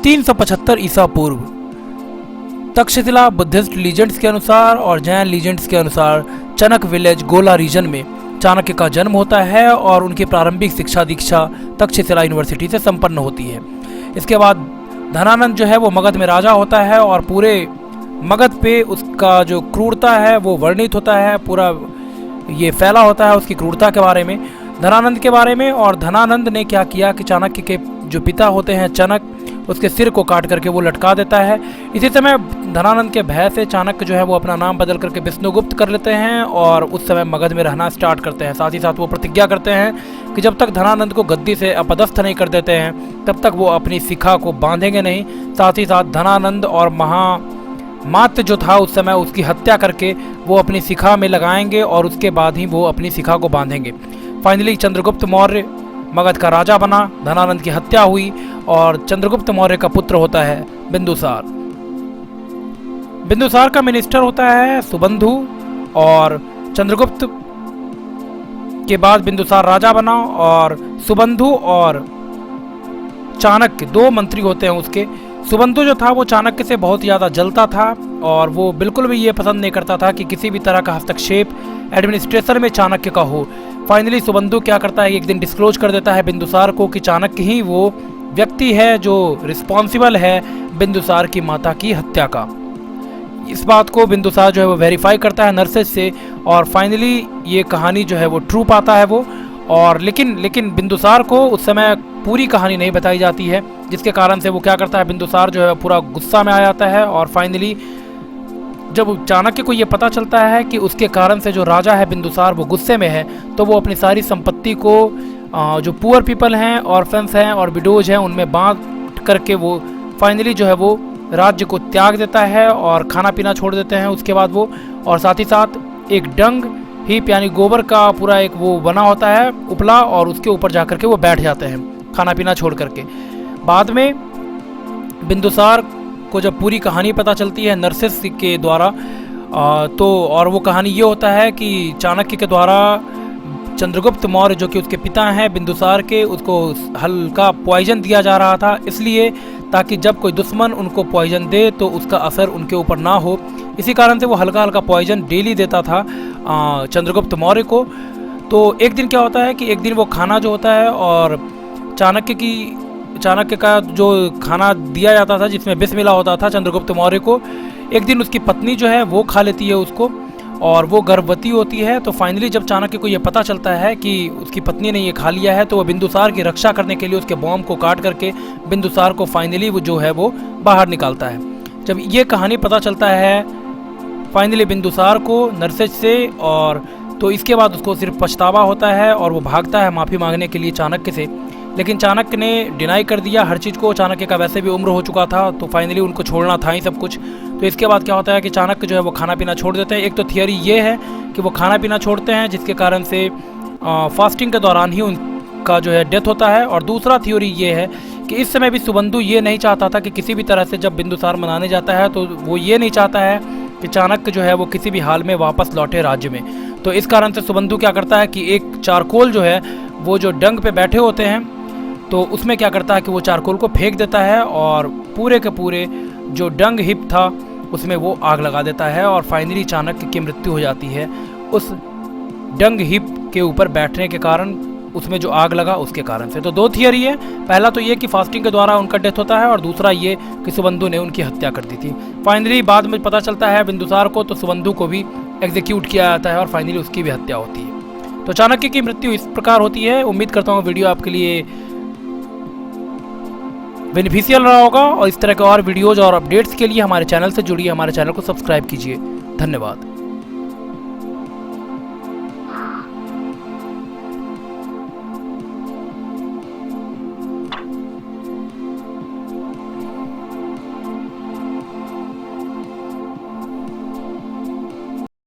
375 ईसा पूर्व Takshashila Buddhist legends के अनुसार और जैन लीजेंड्स के अनुसार चनक विलेज गोला रीजन में चाणक्य का जन्म होता है और उनकी प्रारंभिक शिक्षा दीक्षा तक्षशिला यूनिवर्सिटी से संपन्न होती है। इसके बाद धनानंद जो है वो मगध में राजा होता है और पूरे मगध पे उसका जो क्रूरता है वो वर्णित होता है, पूरा ये फैला होता है उसकी क्रूरता के बारे में, धनानंद के बारे में। और धनानंद ने क्या किया कि चाणक्य के जो पिता होते हैं चनक, उसके सिर को काट करके वो लटका देता है। इसी समय धनानंद के भय से चाणक्य जो है वो अपना नाम बदल करके विष्णुगुप्त कर लेते हैं और उस समय मगध में रहना स्टार्ट करते हैं। साथ ही साथ वो प्रतिज्ञा करते हैं कि जब तक धनानंद को गद्दी से अपदस्थ नहीं कर देते हैं तब तक वो अपनी शिखा को बांधेंगे नहीं। साथ ही साथ धनानंद और महामात्य जो था उस समय उसकी हत्या करके वो अपनी शिखा में लगाएंगे और उसके बाद ही वो अपनी शिखा को बांधेंगे। फाइनली चंद्रगुप्त मौर्य मगध का राजा बना, धनानंद की हत्या हुई और चंद्रगुप्त मौर्य का पुत्र होता है बिंदुसार। बिंदुसार का मिनिस्टर होता है सुबंधु और चंद्रगुप्त के बाद बिंदुसार राजा बना और सुबंधु और चाणक्य दो मंत्री होते हैं उसके। सुबंधु जो था वो चाणक्य से बहुत ज़्यादा जलता था और वो बिल्कुल भी ये पसंद नहीं करता था कि किसी भी तरह का हस्तक्षेप एडमिनिस्ट्रेशन में चाणक्य का हो। फाइनली सुबंधु क्या करता है, एक दिन डिस्क्लोज कर देता है बिंदुसार को कि चाणक्य ही वो व्यक्ति है जो रिस्पॉन्सिबल है बिंदुसार की माता की हत्या का। इस बात को बिंदुसार जो है वो वेरीफाई करता है नर्सेज से और फाइनली ये कहानी जो है वो ट्रू पाता है वो। और लेकिन बिंदुसार को उस समय पूरी कहानी नहीं बताई जाती है, जिसके कारण से वो क्या करता है, बिंदुसार जो है पूरा गुस्सा में आ जाता है और फाइनली जब चाणक्य को ये पता चलता है कि उसके कारण से जो राजा है बिंदुसार वो गुस्से में है, तो वो अपनी सारी संपत्ति को जो पुअर पीपल हैं, ऑर्फन्स हैं और विडोज हैं उनमें बांट करके वो फाइनली जो है वो राज्य को त्याग देता है और खाना पीना छोड़ देते हैं उसके बाद वो। और साथ ही साथ एक डंग हीप यानी गोबर का पूरा एक वो बना होता है उपला और उसके ऊपर जा करके वो बैठ जाते हैं खाना पीना छोड़ करके। बाद में बिंदुसार को जब पूरी कहानी पता चलती है नर्सेस के द्वारा तो और वो कहानी ये होता है कि चाणक्य के द्वारा चंद्रगुप्त मौर्य जो कि उसके पिता हैं बिंदुसार के, उसको हल्का पॉइजन दिया जा रहा था, इसलिए ताकि जब कोई दुश्मन उनको पॉइजन दे तो उसका असर उनके ऊपर ना हो। इसी कारण से वो हल्का हल्का पॉइजन डेली देता था चंद्रगुप्त मौर्य को। तो एक दिन क्या होता है कि एक दिन वो खाना जो होता है और चाणक्य का जो खाना दिया जाता था जिसमें विष मिला होता था चंद्रगुप्त मौर्य को, एक दिन उसकी पत्नी जो है वो खा लेती है उसको और वो गर्भवती होती है। तो फाइनली जब चाणक्य को ये पता चलता है कि उसकी पत्नी ने ये खा लिया है तो वो बिंदुसार की रक्षा करने के लिए उसके बॉम्ब को काट करके बिंदुसार को फाइनली वो जो है वो बाहर निकालता है। जब ये कहानी पता चलता है फाइनली बिंदुसार को नर्सेज से, और तो इसके बाद उसको सिर्फ पछतावा होता है और वो भागता है माफ़ी मांगने के लिए चाणक्य से। लेकिन चाणक्य ने डिनाई कर दिया हर चीज़ को, चाणक्य का वैसे भी उम्र हो चुका था तो फाइनली उनको छोड़ना था ही सब कुछ। तो इसके बाद क्या होता है कि चाणक्य जो है वो खाना पीना छोड़ देते हैं। एक तो थियोरी ये है कि वो खाना पीना छोड़ते हैं जिसके कारण से फास्टिंग के दौरान ही उनका जो है डेथ होता है, और दूसरा थ्योरी ये है कि इस समय भी सुबंधु ये नहीं चाहता था कि किसी भी तरह से जब बिंदुसार मनाने जाता है तो वो ये नहीं चाहता है कि चाणक्य जो है वो किसी भी हाल में वापस लौटे राज्य में। तो इस कारण से सुबंधु क्या करता है कि एक चारकोल जो है वो जो डंग पे बैठे होते हैं तो उसमें क्या करता है कि वो चारकोल को फेंक देता है और पूरे के पूरे जो डंग हिप था उसमें वो आग लगा देता है और फाइनली चाणक्य की मृत्यु हो जाती है उस डंग हिप के ऊपर बैठने के कारण, उसमें जो आग लगा उसके कारण से। तो दो थियरी है, पहला तो ये कि फास्टिंग के द्वारा उनका डेथ होता है और दूसरा ये कि सुबंधु ने उनकी हत्या कर दी थी। फाइनली बाद में पता चलता है बिंदुसार को तो सुबंधु को भी एग्जीक्यूट किया जाता है और फाइनली उसकी भी हत्या होती है। तो चाणक्य की मृत्यु इस प्रकार होती है। उम्मीद करता हूँ वीडियो आपके लिए बेनिफिशियल रहा होगा और इस तरह के और वीडियोज और अपडेट्स के लिए हमारे चैनल से जुड़िए, हमारे चैनल को सब्सक्राइब कीजिए। धन्यवाद।